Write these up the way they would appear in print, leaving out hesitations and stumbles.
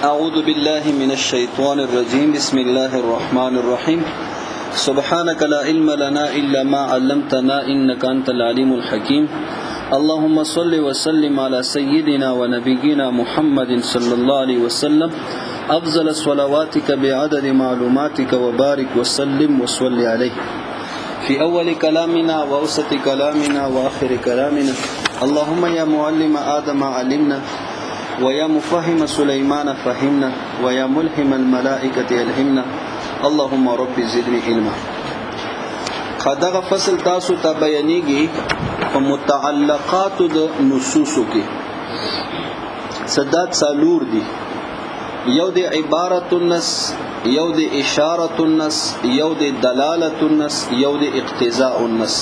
أعوذ بالله من الشيطان الرجيم بسم الله الرحمن الرحيم سبحانك لا علم لنا إلا ما علمتنا إنك أنت العليم الحكيم اللهم صل وسلم على سيدنا ونبينا محمد صلى الله عليه وسلم أفضل صلواتك بعدد معلوماتك وبارك وسلم وصل عليه في أول كلامنا وأوسط كلامنا وآخر كلامنا اللهم يا معلم آدم علمنا ويا مفهم سليمان فهمنا ويا ملهم الملائكة ألهمنا اللهم رب زدني علما. خدغه فصل تاسو ته بیانېږي په متعلقات د نصوصو کې صدات سالور دي، یو د عبارت النص، یو د اشارت النص، یو د دلالت النص، یو د اقتضاء النص.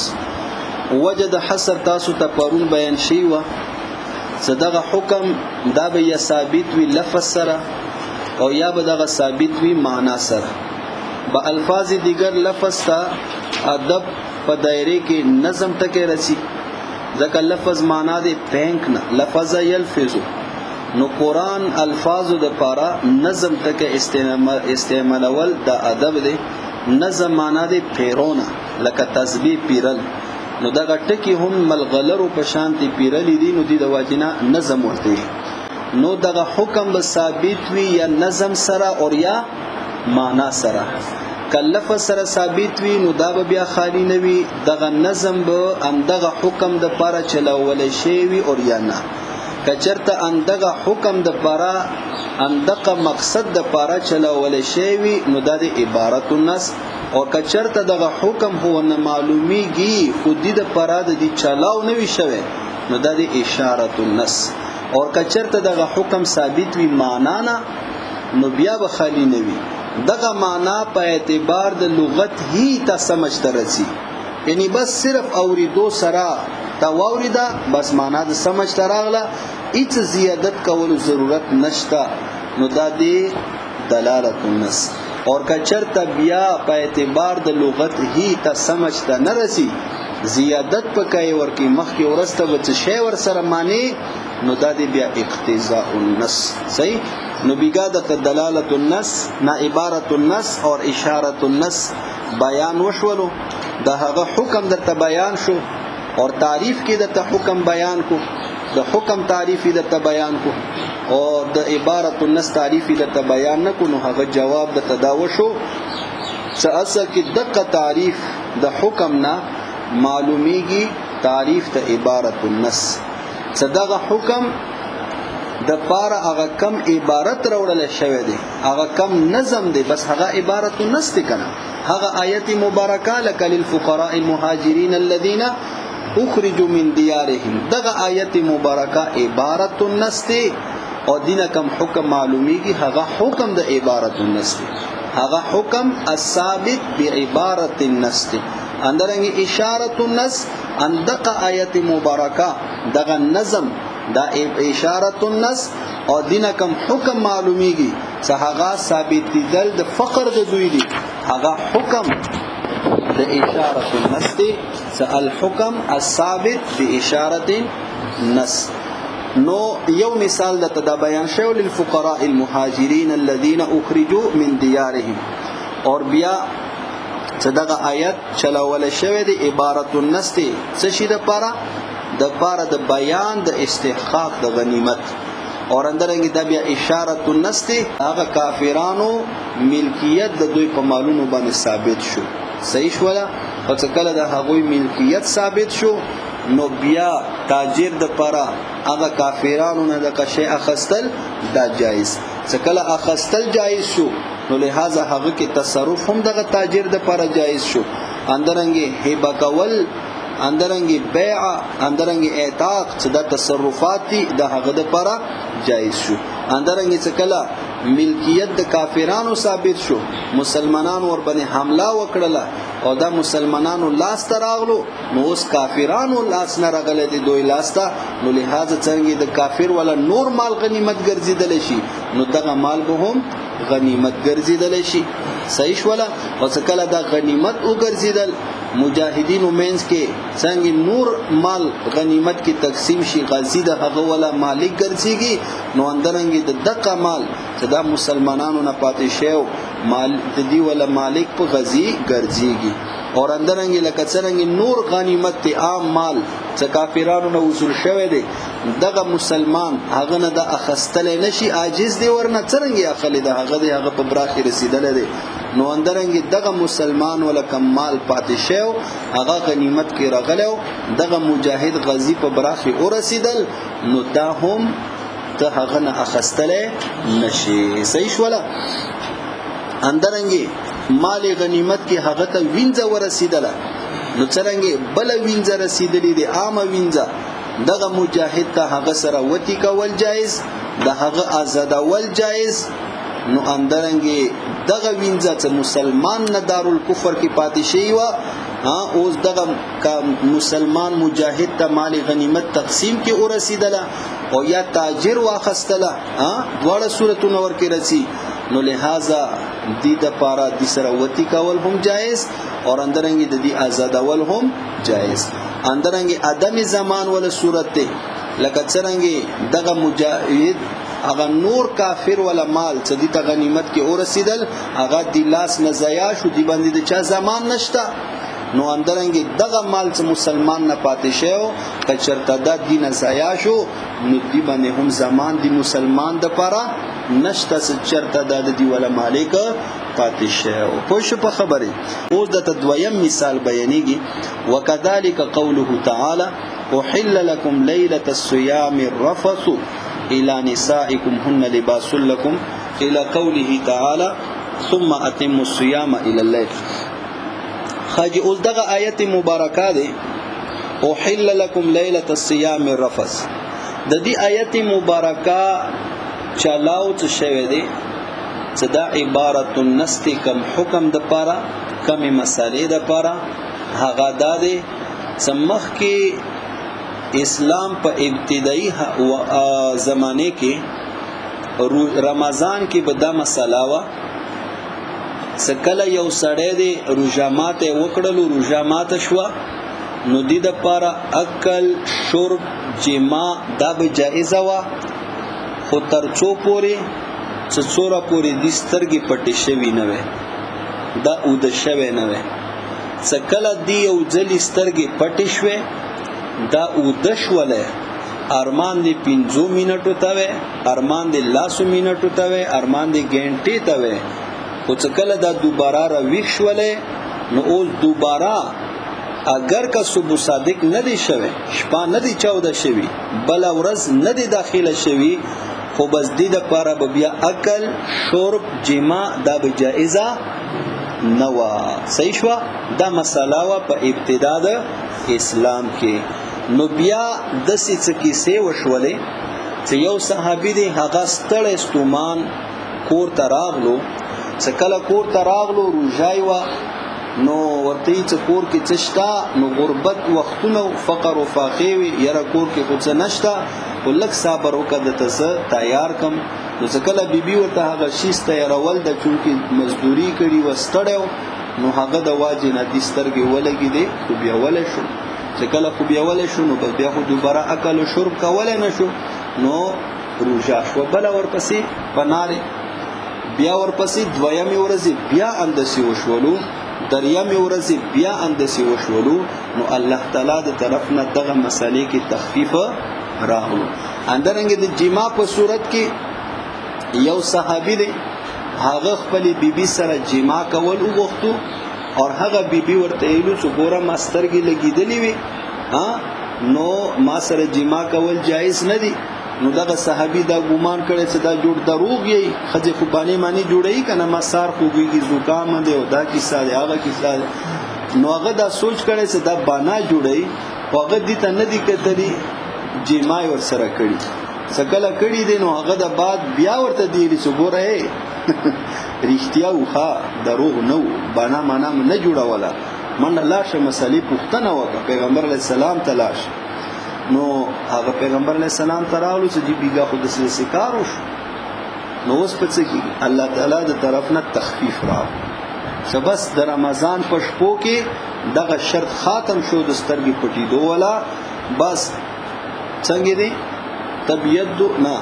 وجد حصر تاسو ته پرون بیان شي و صدغه حکم دا به یا ثابت وی لفظ سره او یا به دغه ثابت وی معنا سره. با الفاظ دیگر لفظ تا ادب په دایره کې نظم تک رسی، ځکه لفظ معنا دی پینک نه لفظ یلفظ. نو قرآن الفاظ د پارا نظم تک استعمالول د ادب دی. نظم معنا دی پیرونه لکه تسبیح پیرل، نو دغه ټکی هم ملغلرو په شانتی پیرلی دي، نو دی د واجنا نظم ورته. نو دغه حکم به ثابت وی یا نظم سره او یا معنا سره. کلف سره ثابت وی نو دا به بیا خالی نه وی، دغه نظم به اندغه حکم د پاره چلول شي وی او یا نه. کچرته اندغه حکم د پاره اندغه مقصد د پاره چلول شي وی نو دا د عبارت النص. او کچرته دغه حکم هو نه معلومیږي خو د پاره د چلاو نه وی شوی نو دا د اشاره النص. او کچرته دغه حکم ثابت وی معنا نه نو بیا به خالی نه وی. دغه معنا په اعتبار د لغت هی ته سمجھ ترسي، یعنی بس صرف اوریدو سره تا واوریدا بس معنا د سمجھ تراغله، هیڅ زیادت کولو ضرورت نشتا، نو دا دی دلالت النص. اور کچرته بیا په اعتبار د لغت هی ته سمجھ ته نه رسی، زیادت پکای ورکی مخکې ورسته بچ شی ور سره معنی، نو دا دی بیا اقتضاء النص. صحیح. نو بیگا د دلالت النص نا عبارت النص اور اشارت النص بیان وشولو، د هغه حکم درته بیان شو اور تعریف کې د حکم بیان کو، د حکم تعریفی د بیان کو اور د عبارت النص تعریفی د بیان نه کو، نو هغه جواب د تداو شو چې اصل کې دغه تعریف د حکم نه معلومیږي تعریف د عبارت النص. صدغه حکم د پاره هغه کم عبارت راوړل شوی دی، هغه کم نظم دی، بس هغه عبارت النص دی کنه. هغه آیت مبارکه لک للفقراء المهاجرین الذين اخرجوا من ديارهم، دغه آیت مبارکه عبارت النص دی. او دینه کم حکم معلومیږي هغه حکم د عبارت النص دی، هغه حکم الثابت بعبارت النص دی. اندرنګ اشاره النص اندقه آیت مبارکه دغه نظم دا اشاره النص او دینه کم حکم معلومیږي چې هغه ثابت دل د فقر د دوی دی، هغه حکم د اشاره النص دی، چې الحکم الثابت باشاره النص. نو یو مثال د تدا بیان شو للفقراء المهاجرین الذين اخرجوا من ديارهم، اور بیا صدقه آیت چلاول شوی دی عبارت النص دی. څه شي د پاره د بیان د استحقاق د غنیمت. اور اندرنګ د بیا اشاره النص دی، هغه کافرانو ملکیت د دوی په مالونو باندې ثابت شو. صحیح شولا. او څکه د هغوی ملکیت ثابت شو نو بیا تاجر د پاره هغه کافرانو نه د قشی اخستل دا جایز. څکه اخستل جایز شو نو لہذا هغه کې تصرف هم دغه تاجر د پاره جایز شو. اندرنګ هبه کول، اندرنګ بیع، اندرنګ اعتاق، چې د تصرفات دي د هغه د پاره جایز شو. اندرنګ څکه ملکیت د کافرانو ثابت شو، مسلمانانو ور باندې حمله وکړه او دا مسلمانانو لاس تراغلو، نو اوس کافرانو لاس نه راغله دي دوی لاس ته، نو لہذا څنګه د کافر ولا نور مال غنیمت ګرځیدل شي، نو دغه مال به هم غنیمت ګرځیدل شي. صحیح ولا. او څکه دا غنیمت وګرځیدل مجاهدینو مینس کې څنګه نور مال غنیمت کې تقسیم شي غازی د هغه ولا مالک ګرځيږي نو اندرنګ د دقه مال چې دا مسلمانانو نه پاتې شیو مال د دی ولا مالک په غازی ګرځيږي اور اندرنګ لکه څنګه نور غنیمت ته عام مال چې کافرانو نه وصول شوی دی دغه مسلمان هغه نه د اخستل نشي عاجز دی ورنه څنګه اخلي د هغه په براخي رسیدل دی نو اندرنګ دغه مسلمان ولا کمال پاتې شو هغه غنیمت کې راغلو دغه مجاهد غازی په براخي ورسیدل نو دا هم ته هغه نه اخستل نشي صحیح شولا اندرنګ مال غنیمت کې هغه ته وینځه ورسیدله نو څنګه بل وینځه رسیدلې دي عام وینځه دغه مجاهد ته هغه سره وتی کول جایز د هغه آزاد ول جایز نو اندرنګي دغه وینځه چې مسلمان نه دارالکفر کې پاتې شي وا اوس دغه مسلمان مجاهد ته مال غنیمت تقسیم کې ورسیدله او یا تاجر واخستله دواړه صورتونه ورکې رسی نو لہذا دی د پارا د سره وتی کول هم جایز اور اندرنګي د دې آزاد ول هم جایز اندرنګي ادم زمان ول صورت ته لکه څنګه دغه مجاهد اغه نور کافر ولا مال چې د غنیمت کې ورسیدل اغه د لاس نه ضایع شو دی باندې د چا زمان نشتا نو اندرنګي دغه مال چې مسلمان نه پاتې شو کچرته د دین ضایع شو نو دی باندې هم زمان دی مسلمان د پاره نشته چې چرته د دی ولا مالک پاتې شو پوه په خبره اوس د دویم مثال بیانېږي وکذالک قوله تعالی احل لكم ليله الصيام الرفث الى نسائكم هن لباس لكم الى قوله تعالى ثم اتموا الصيام الى الليل خاجي اوس دغه آیت مبارکه ده احل لكم ليله الصيام الرفث د دې آیت مبارکه چلاو څه شوی دی صدا عبارت النست کم حکم د پاره کم مسالې د پاره هغه ده سمخ کې اسلام په ابتدایي زمانه کې رمضان کې به دا مسله وا سکله یو سړی دی روزامات وکړلو روزامات شو نو د دې لپاره اکل شرب جما دا به جایز وا خو ترڅو پورې څوره پورې د سترګې پټې شوی نه وي دا او د شوی نه وي سکله دی یو ځلی سترګې پټې شوي دا او د شوله ارمان دی 15 منټو ته وي ارمان دی لاسو منټو ته وي ارمان دی غنټې ته وي خو څکله دا دوباره را ویښ شوله نو اوس دوباره اگر که صبح صادق نه دی شوه شپه نه دی 14 شوی بل ورځ نه دی داخله شوی خو بس دې د پاره بیا اکل شرب جما دا به جائزه نه وا صحیح شو دا مساله وا په ابتدا د اسلام کې نو بیا د څه کیسه وشولې چې یو صحابي دی هغه ستړی استومان کور تراغلو څکله کور تراغلو روزای وا نو ورته چې کور کې چشتا نو غربت وختونه فقر او فاقې یره کور کې خو څه نشتا ولک صبر وکړه ته تیار کم نو څکله بیبي ورته هغه شیس تیارول د چونکی مزدوري کړي وستړیو نو هغه د واجب نه د سترګې ولګي دی خو بیا ولې شو څکله خو بیا ولې شو نو بیا خو دوباره اکل او شرب کولای نشو نو روزا شو بل ورپسې بناله بیا ورپسې دویم ورځ بیا اندسي وشولو دریم ورځ بیا اندسي وشولو نو الله تعالی د طرف نه دغه مسالې کې تخفیف راغلو اندرنګ د جما په صورت کې یو صحابي دی هغه خپل بیبي سره جما کول وغوښتو او هغه بیبي ورته ویلو چې ګوره ماسترګي لګیدلې وي نو ما سره جما کول جایز نه دی نو دغه صحابي دا ګومان کړي چې دا جوړ دروغ یي خځه خو باندې معنی جوړی کنه ما سار خوږي زکام دی او دا کیسه دی هغه کیسه نو هغه دا سوچ کړي چې دا بانا جوړی هغه دې ته نه دی کتلی جما ور سره کړي سکله کړي دي نو هغه د بعد بیا ورته دی چې ګوره رښتیا وخا دروغ نو بانا معنا نه جوړوله من لاشه مسلې پښتنه وکړه پیغمبر علی السلام تلاش نو هغه پیغمبر علی السلام تراولو چې دی بیګه خود سره کار وش نو اوس په څه کې الله تعالی د طرف نه تخفیف راو چې بس د رمضان په شپو کې دغه شرط ختم شو د سترګې پټېدو ولا بس څنګه دي تبيض نه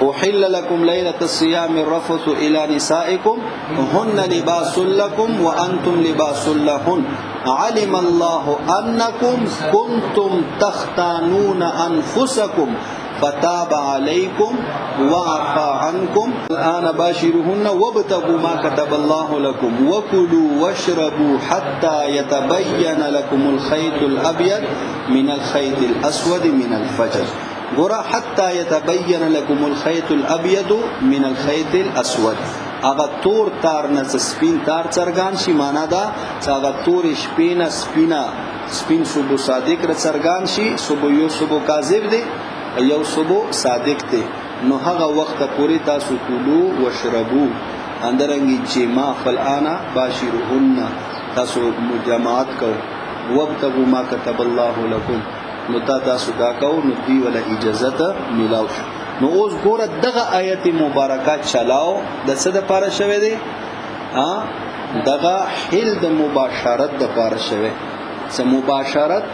أحل لكم ليلة الصيام الرفث إلى نسائكم هن لباس لكم وأنتم لباس لهن علم الله أنكم كنتم تختانون أنفسكم فتاب عليكم وعفى عنكم الآن باشروهن وابتغوا ما كتب الله لكم وكلوا واشربوا حتى يتبين لكم الخيط الأبيض من الخيط الأسود من الفجر ګوره حتی يتبين لكم الخيط الابيض من الخيط الاسود هغه تور تار نه سپین تار څرګان شي معنا دا چې هغه تور سپین صبح صادق را څرګان شي صبح یو صبح کاذب دی یو صبح صادق دی نو هغه وخت پورې تاسو کولو وشربو اندرنګي جما فلانا باشرهن تاسو مجامعات کو وابتغوا ما كتب الله لكم نو تاسو دا کو نو دی ولا اجازه ملاو شو نو اوس ګوره دغه آیت مبارکه چلاو د څه د پاره شوه دی دغه حل د مباشرت د پاره شوه څه مباشرت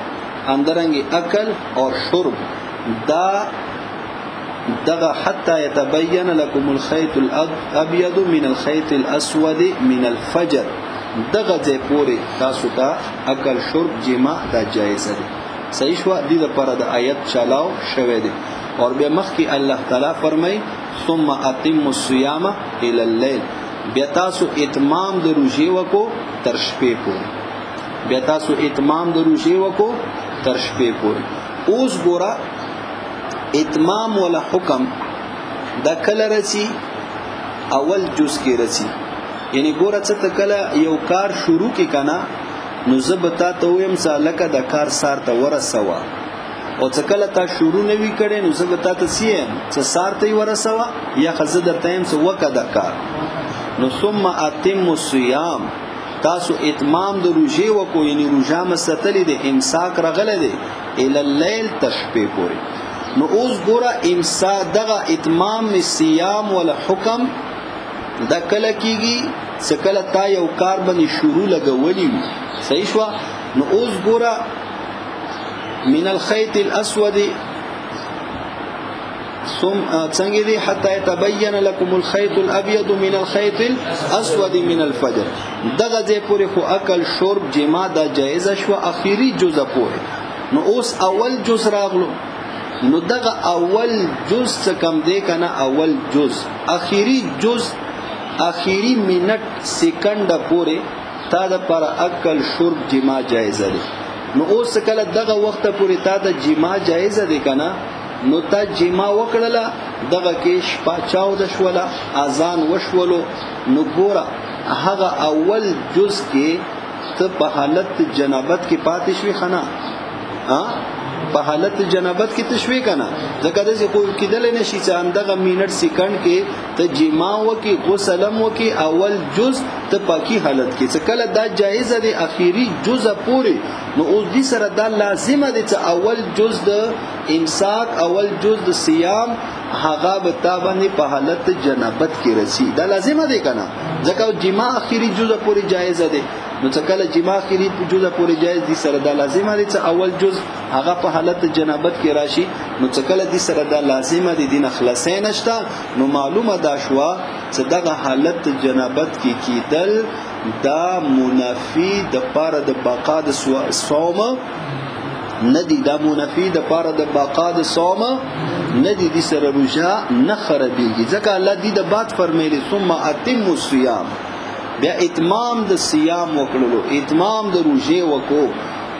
اندرنګي اکل او شرب دا دغه حتى يتبين لكم الخيط الابيض من الخيط الاسود من الفجر دغه ځای پورې تاسو ته اکل شرب جما دا جایز دی صحیح شو دې لپاره د آیت چلاو شوه دی اور بیا مخکې الله تعالی فرمای ثم اتم الصيام الى الليل بیا تاسو اتمام د روزي وکو تر شپې پورې بیا تاسو اتمام د روزي وکو تر شپې پورې اوس ګورا اتمام ولا حکم دا کله رسی اول جز کې رسی یعنی ګوره څه کله یو کار شروع کی کنه نو زبتا ته ويم سالکه د کار سار ته ورسوا او څه کله تا شروع نوي کړي نو زبتا ته سیم څه سار ته ورسوا یا خزه درته يم څه وکړه د کار نو ثم اتم الصيام تاسو اتمام د روزي وکو یعنی روزه مستتلی د امساک رغله دي ال الليل تشبيه پوری نو اوس ګوره امساک دغه اتمام الصيام ولا حکم د کله کیږي سکله تا یو کار باندې شروع لګولې صحیح شو نو اوس ګوره من الخيط الاسود ثم څنګه دي حتى يتبين لكم الخيط الابيض من الخيط الاسود من الفجر دغه ځای پورې خو اکل شرب جما دا جایز شو اخیری جزء پورې نو اوس اول جز راغلو نو دغه اول جز څه کم دی کنه اول جز اخیری جز اخیری منٹ سیکنډ پورې تا د پر اکل شرب جما جایز دی نو اوس کله دغه وخت پورې تا د جما جایز دی کنه نو تا جما وکړه دغه کې شپه 14 شوله اذان وشولو نو ګوره هغه اول جز کې ته په حالت جنابت کې پاتې شوی خنا په حالت جنابت کې تشوي کنه ځکه د کوم کېدل نشي چې اندغه منټ سکند کې ته جما وکي غسلم وکي اول جز ته پاکي حالت کې څه کله دا جایز دی اخیری جز پوري نو اوس دې سره دا لازمه دي چې اول جز د امساک اول جز د صيام هغه به تابانه په حالت جنابت کې رسی دا لازمه دی کنه ځکه جما اخیری جز پوري جایز دی نو څه کله جما اخیری جز پوري جایز دي سره دا لازمه دي چې اول جز هغه په حالت جنابت کې راشي نو څه کله دي سره دا لازمه دي دین خلاصې نشته نو معلومه دا شوا چې دغه حالت جنابت کې کېدل دا منافی د پاره د بقا د صوم ندی دا منافی د پاره د بقا د صوم ندی دي سره روزه نه خرابېږي ځکه الله دې د بعد فرمایلی ثم اتم الصيام بیا اتمام د صيام وکړلو اتمام د روزه وکړو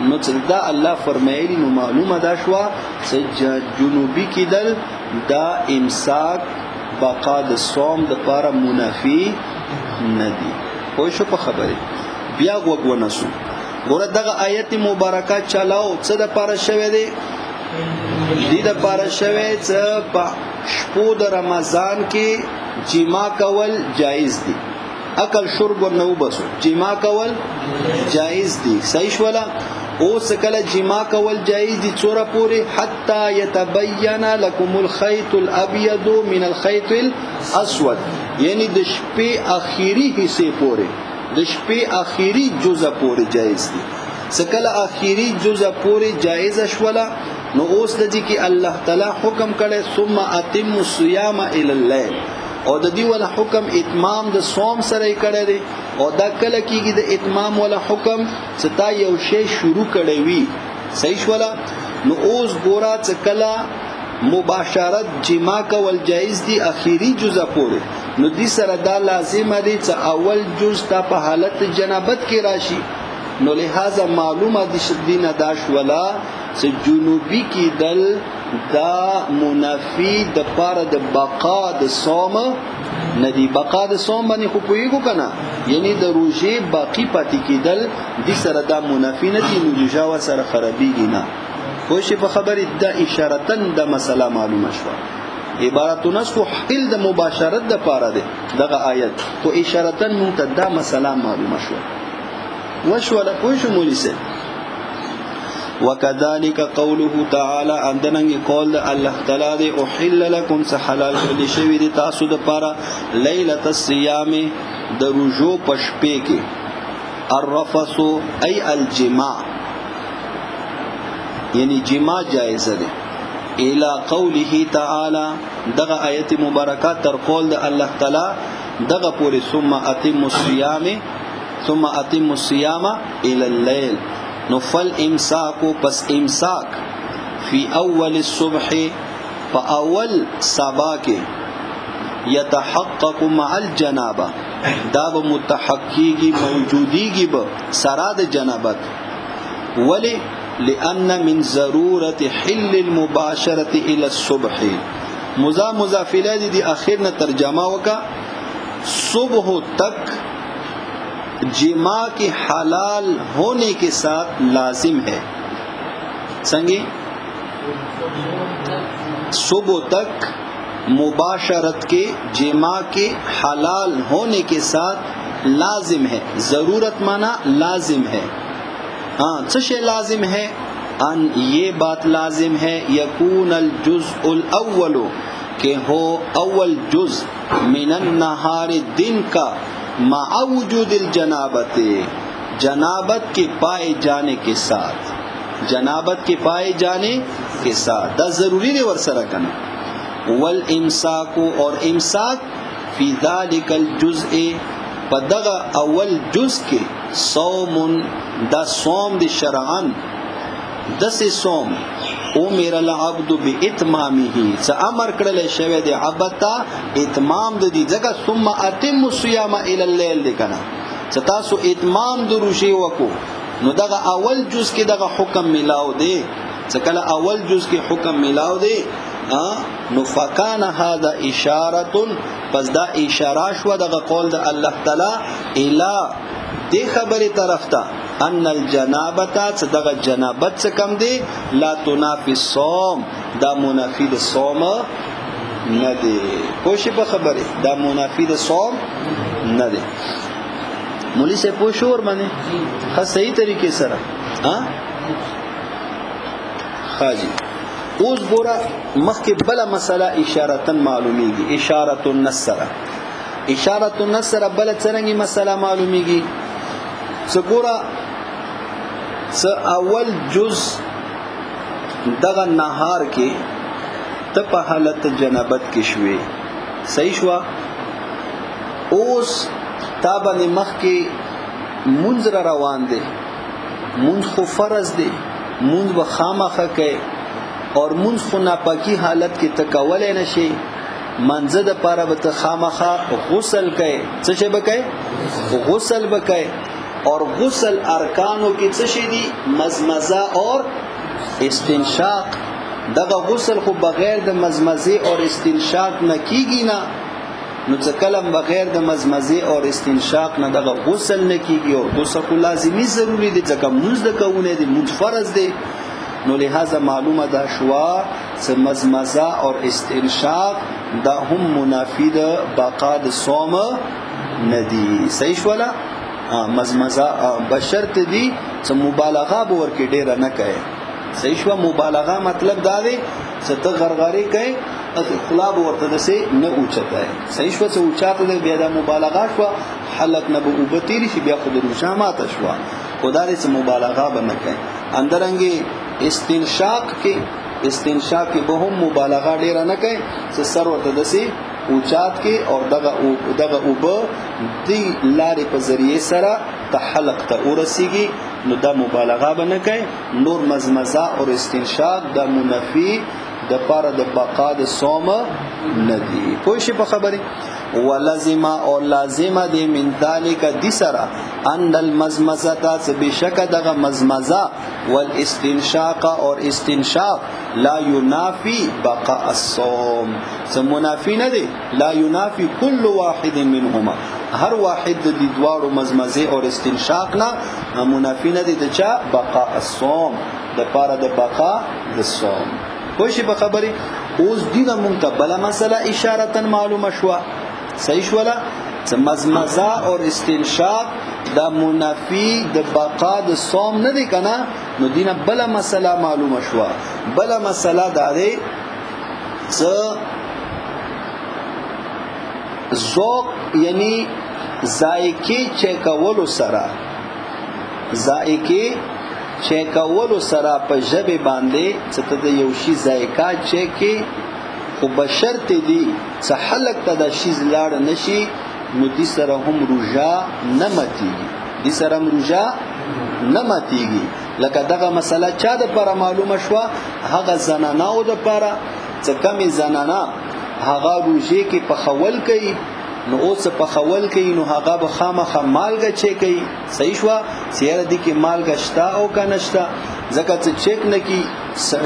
نو چې دا الله فرمایلی نو معلومه دا شوا چې جنوبی کېدل دا امساک بقا د صوم د پاره منافی ندی خو شو په خبره بیا وګونسو ګوره دغه آیت مبارکه چلاو څه د پاره شوه دی دې د پاره شوه چې په شپو د رمضان کې جما کول جایز دي اکل شرب نو بسو جما کول جایز دي صحیح ولا اوس کله جما کول جایز دي څوره پورې حتا يتبين لكم الخيط الابيض من الخيط الاسود، یعنی د شپې اخیری حصے پورې، د شپې اخیری جزء پورې جایز دي. سکله اخیری جزء پورې جایز شولا نو اوس د دې کې الله تعالی حکم کړي ثم اتم الصيام الى الليل، او د دې ولا حکم اتمام د صوم سره کړي دي. او دا کله کېږي د اتمام ولا حکم ستا یو شی شروع کړي وي، صحیح شولا. نو اوس ګورا چې کله مباشرت جما کول جایز دي اخیری جزء پورې، نو دې سره دا لازم دي چې اول جز تا په حالت جنابت کې راشي. نو لہذا معلومه دي شدینه دا شولا چې جنوبی کې دل دا منافی د پاره د بقا د صوم ندی. بقا د صوم باندې خو پویګو کنه، یعنی د روزه باقی پاتې کېدل دي سره دا منافی نه دي، نو روزه وا سره خرابېږي نه. خو شي په خبرې د اشارتن د مسله معلومه شو. عبارت النص کو حل د مباشرت د پاره ده دغه آیت، خو اشارتن مونږ ته دا مسله معلومه شو. وشولا پوښ مولي سه. وكذلك قوله تعالى عندنا قول الله تعالى دي احل لكم حلال کړي شوی دي تاسو د پاره ليله الصيام د رجوع پشپې کې الرفث اي الجماع، یعنی جماع جائز ده. الى قوله تعالى دغه آیت مبارکه تر قول د الله تعالی دغه پوری ثم اتم الصيام الى الليل. نفل امساکو پس امساک فی اول الصبح پا اول سبا کے یتحقق مع الجنابہ دا با متحقیگی موجودیگی با سراد جنابت. ولی لأن من ضرورت حل المباشرة الى الصبح مضافلہ دی اخیرنا ترجمہ وکا صبح تک جما کے حلال ہونے کے ساتھ لازم ہے. سنگے صبح تک مباشرت کے جما کے حلال ہونے کے ساتھ لازم ہے. ضرورت مانا لازم ہے. چشے لازم ہے ان یہ بات لازم ہے یکون الجزء الاول کہ ہو اول جز من النہار دن کا مع وجود الجنابت جنابت کے پائے جانے کے ساتھ، جنابت کے پائے جانے کے ساتھ دا ضروری دے ورسرہ کنا. والامساک اور امساک فی ذالک الجزء پدغا اول جز کے صوم دا صوم دی شرعن دس صوم امر العبد باتمامه څه امر کړل شوی دی عبد ته اتمام د دې ځکه ثم اتم الصيام الى الليل لیکنه چې تاسو اتمام د روزي وکړو. نو دغه اول جز کې دغه حکم ملاو دی چې کله اول جز کې حکم ملاو دی نو فکان هذا اشاره، پس دا اشاره شو دغه قول د الله تعالی الی دی خبره طرف ته ان الجنابتا څه دغه جنابت څه کم دی لا تنافي الصوم دا منافی د صوم نه دی. پوښي په خبره دا منافی د صوم نه دی. مولوی سے پوښور باندې ښه صحیح طریقې سره خاجي. اوس ګوره مخکې بل مسله اشارتن معلومیږي. اشاره النصر اشاره النصر بل څنګه مسله معلومیږي. څګوره اول جز دغه نهار کې ته په حالت جنابت کې شوي، صحیح شو. اوس تا باندې مخ کې منځ روان دی، منځ خو فرض دی، منځ به خامخه کوي اور منځ خو ناپاکی حالت کې تکولای نشي. منځ د پاره به ته خامخه غسل کوي. څه شي به کوي؟ غسل به کوي. اور غسل ارکانو کې څه شي دي؟ مزمزه اور استنشاق. دغه غسل خو بغیر د مزمزه اور استنشاق نه کیږي نه. نو څه کلم بغیر د مزمزه اور استنشاق نه دغه غسل نه کیږي. اور غسل خو لازمی ضروری دي ځکه منځ د کوونه دي، منځ فرض دی. نو لہذا معلومه دا شوا چې مزمزه اور استنشاق دا هم منافی د بقا د صوم نه دي. صحیح شولا. مزمزه بشرط دی چې مبالغه به ورکې ډیره نه کوي. صحیح شو. مبالغه مطلب دا دی چې ته غرغری کوي اخلاق ورته دسه نه اوچته. صحیح شو. چې اوچاته دی بیا د مبالغه شو حلق نه به وبتیری شي بیا خود روشامات شو. خدای دې مبالغه به نه کوي. اندرنګي استنشاق کې به هم مبالغه ډیره نه کوي چې سر ورته دسه اوچات کې اور دغه اوب دی لارې په ذریعه سره تحلق ته ورسیږي نو دا مبالغه به نه کوي. نور مزمزه او استنشاق د منفی د پاره د بقا د صوم نه دی. پوه شي په خبره. ولازم او لازم دی من ذالک دی سره ان المزمزه بشک دغه مزمزه والاستنشاق اور استنشاق لا ينافي بقاء الصوم. منافی نه دی. لا ينافي كل واحد منهما. هر واحد د دوارو مزمزه او استنشاق نه منافی نه دی د چا بقاء الصوم د پاره د بقا د صوم. خوشی په خبره. اوس دینه مونږ ته بل مسله اشاره معلومه شو. صحیح شولا. مزمزه او استنشاق دا منافی د بقا د صوم نه دی کنه. نو دینه بل مسله معلومه شو. بل مسله دا دی چې ذوق یعنی ذائقه چکولو سره په ژبه باندې چې ته د یو شی ذائقه چکه خو بشرط دی چې حلق ته د شی لاړ نشي نو دې سره هم روژه نه ماتيږي. لکه دغه مسله چا د پر معلومه شو. هغه زنانو د پر چې کمی زنانا هغه روژه کې په خول کوي نو اوس په خول کوي نو هغه به خامخه مالګه چي کوي. صحیح شو. سیاره دي کې مالګه شتا او کنه شتا ځکه چې چیک نه کی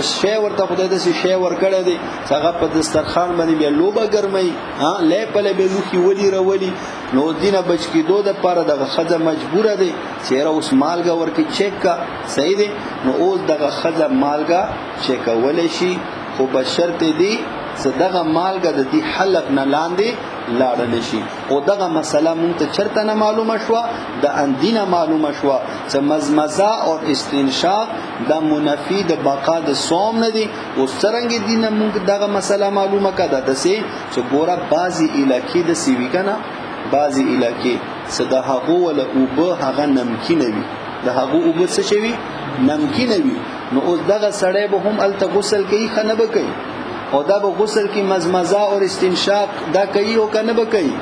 شی ورته خدای د شی ور کړی دی هغه په دسترخوان باندې بیا لوبه ګرمي لې په لې لوخي ودی راولي نو دینه بچ کی دوه د پاره دغه خزه مجبوره دی سیاره اوس مالګه ورکی چیک کا. صحیح دی. نو اوس دغه خزه مالګه چیک ولې شي خو بشرط دی صدغه مالګه د دې حلق نه لاندې لاړ نشي. او دغه مسله مونږ ته چرته نه معلومه شو. د اندینه معلومه شو چې مزمزه او استنشاق د منفی د بقا د صوم نه دي. او څنګه دینه مونږ دغه مسله معلومه کړه د سه چې ګوره بعضی علاقې د سیوی کنه بعضی علاقې صدا هغه ولا او به هغه نمکین وي د هغه او به څه شي نمکین وي. نو اوس دغه سړی به هم الته غسل کوي خنه به کوي او دا به غسل کی مزمزه او استنشاق دا کوي او کنه به کوي.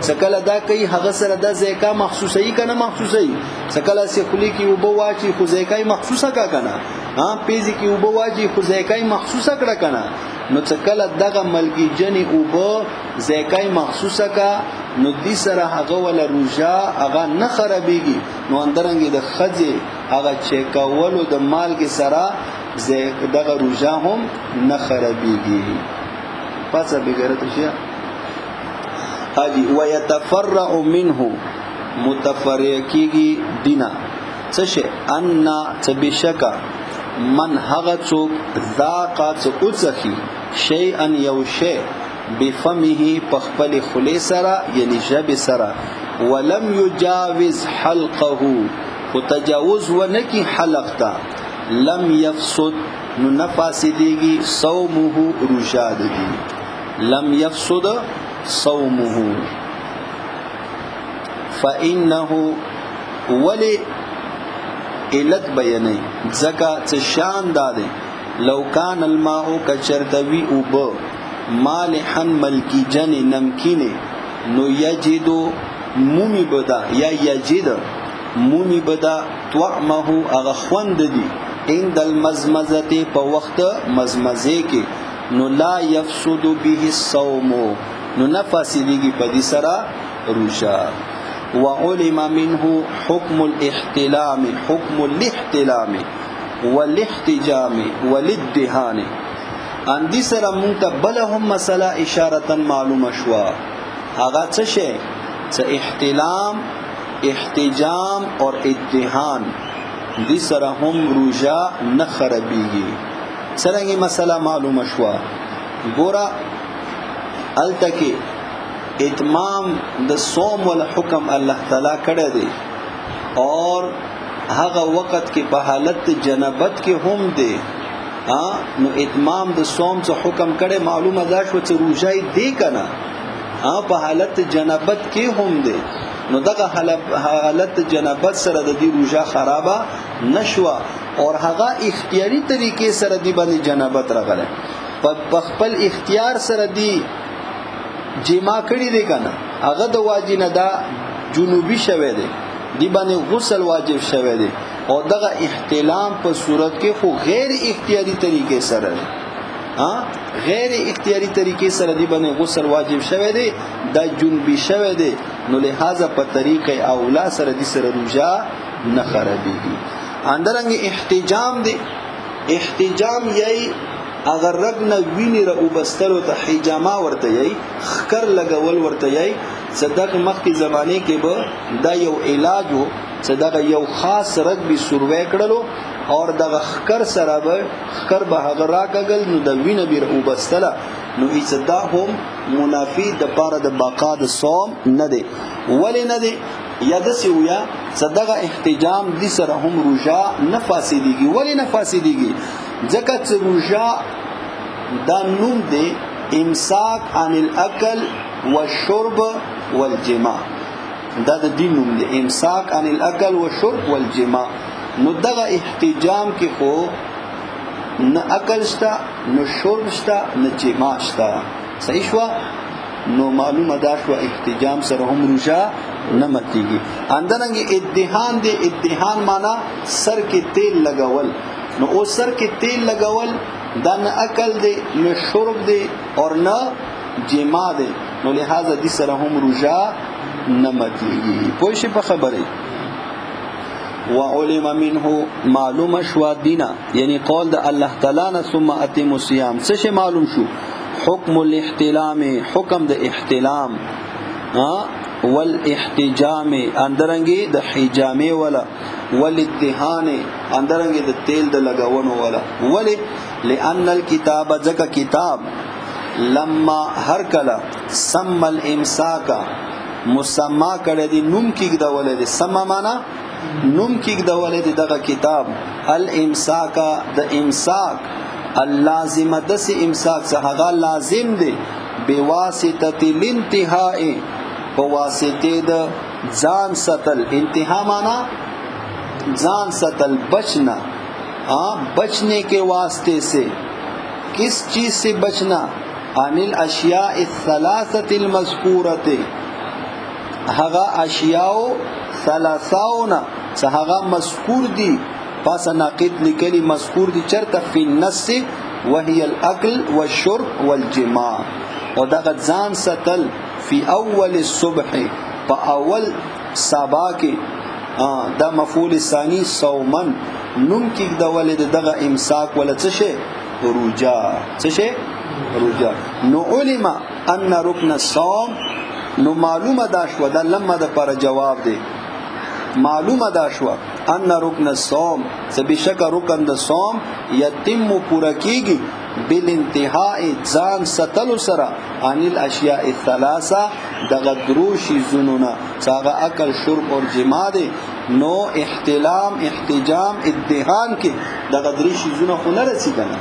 سکله دا کوي هغه سره د ذایقه مخصوصي کنه مخصوصي سکله سی خلی کی وبو واچی خو ذایقه مخصوصه کا کنه پیزی کی وبو واچی خو ذایقه مخصوصه کړه کنه. نو سکله دغه ملګی جنې وبو ذایقه مخصوصه کا نو دې سره هغه ولا روجا هغه نه خرابېږي. نو اندرنګ د خځه هغه چکولو د مال کې سره دغه روجا هم نه خرابېږي. پس به غیرت شي اجي ويتفرع منه متفرعكيږي دینه څه شي ان تبشکا من هغه څوک ذاقه څوڅخي شيئا یو شی بفمه پخپل خلی سره یعنی جب سره ولم يجاوز حلقه وتجاوز ونکی حلقتا لم يفسد نو نفاسدیږي صومه رشادگی لم يفسد صومه فإنه ولی علت بیانی زکا شان داده لو کان الماء کچردوی اوب مالحا ملکی جن نمکین نو یجدو مومی بدا یا یجد مومی بدا طعمه اغخوند دی عند المزمزه په وخت مزمزه کې نو لا يفسد به الصوم نو نفاسدیږي په دې سره روزه. وعلم منه حكم الاحتلام والاحتجام والادهان. ان دې سره مونږ ته بل هم مسله اشاره معلومه شو. هغه څه شي چې احتلام احتجام اور ادهان دې سره هم روزه نه خرابېږي. څنګه مسله معلومه شو. ګوره التکی اتمام د صوم ول حکم الله تعالی کړی دی اور هغه وخت کې په حالت جنابت کې هم دی نو اتمام د صوم څخه حکم کړي معلومه ده شو چې روزه دی کنه په حالت جنابت کې هم دی نو دغه حالت جنابت سره د دې روزه خرابه نشوه اور هغه اختیاري طریقې سره دی باندې جنابت راغله په خپل اختیار سره دی جما کړی دی کنه هغه د واجب نه دا جنوبي شوه دی دی باندې غسل واجب شوه دی او دغه احتلام په صورت کې خو غیر اختیاري طریقې سره دی غیر اختیاري طریقې سره دی باندې غسل واجب شوه دی دا جنوبي شوه دی نو لہذا په طریقې اولا سره دی سره روزه نه خرابېږي اندرنګ احتجام دی احتجام یی اگر رګنه ویني را وبستلو ته حجامه ورته یی خکر لګول ورته یی صدق مخکې زمانه کې به دا یو علاج وو صدق یو خاص رګ به سروې کړلو اور دغه خکر سره به خکر به هغه راکګل نو د وینه به وبستله نو ایصدا هم منافی د پاره د بقا د صوم نه دی ولی نه دی یاد سی ویا صدق احتجام دي سره هم روزه نه فاسديږي ولی نه فاسديږي ځکه چې روزه دا نوم دی امساک عن الاكل والشرب والجماع دا د دین نوم دی امساک عن الاكل والشرب والجماع نو دغه احتجام کې خو نه اکل شتا نه شرب شتا نه جماع شتا صحیح شو نو معلومه دا شو احتجام سره هم روزه نه متیږي اندرنګ ادهان دی ادهان معنا سر کې تیل لګول نو او سر کې تیل لګول دا نه اکل دی نه شرب دی اور نه جماع دی نو لہذا دې سره هم روزه نه متیږي پوه شي په خبره وعلم منه معلوم شو دینا یعنی قول د الله تعالی نه ثم اتم الصيام څه شي معلوم شو حکم الاحتلام حکم د احتلام والاحتجام اندرنګي د حجامه ولا والادهان اندرنګي د تیل د لګاونو ولا ولی لان الكتاب ذکا کتاب لما هر کلا سم الامساک مسما کړه دی نوم کې د ولې سم معنا نوم کې د ولې دغه کتاب الامساک د امساک اللازمه د امساک څخه لازم دی بواسطه الانتهاء بواسطه د ځان ستل انتها معنا ځان ستل بچنا بچنے کے واسطے سے کس چیز سے بچنا عن الاشیاء الثلاثه المذکورة هغه اشیاء ثلاثاونا هغه مذکور دي پس ناقد لیکلی مذکور دي چرته فی النص وهي الاكل والشرب والجماع او دغه ځان ستل فی اول الصبح په اول سبا کې دا مفعول ثانی صومن نوم کې د ولید دغه امساک ولا څه شي روجا څه شي روجا نو علم ان رکن الصوم نو معلومه دا شو دا لمه د پر جواب دی معلومه دا شو ان رکن الصوم سبشک رکن د صوم یتم پورا کیږي بالانتهاء ځان ستلو سره عن الاشیاء الثلاثه دغه دروشي زنونه څنګه اکل شرب اور جماع دي نو احتلام احتجام ادهان کې دغه دروشي زونه خو نه رسیدنه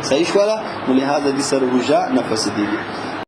صحیح شولا نو لہذا دې سره روزه نفس دیږي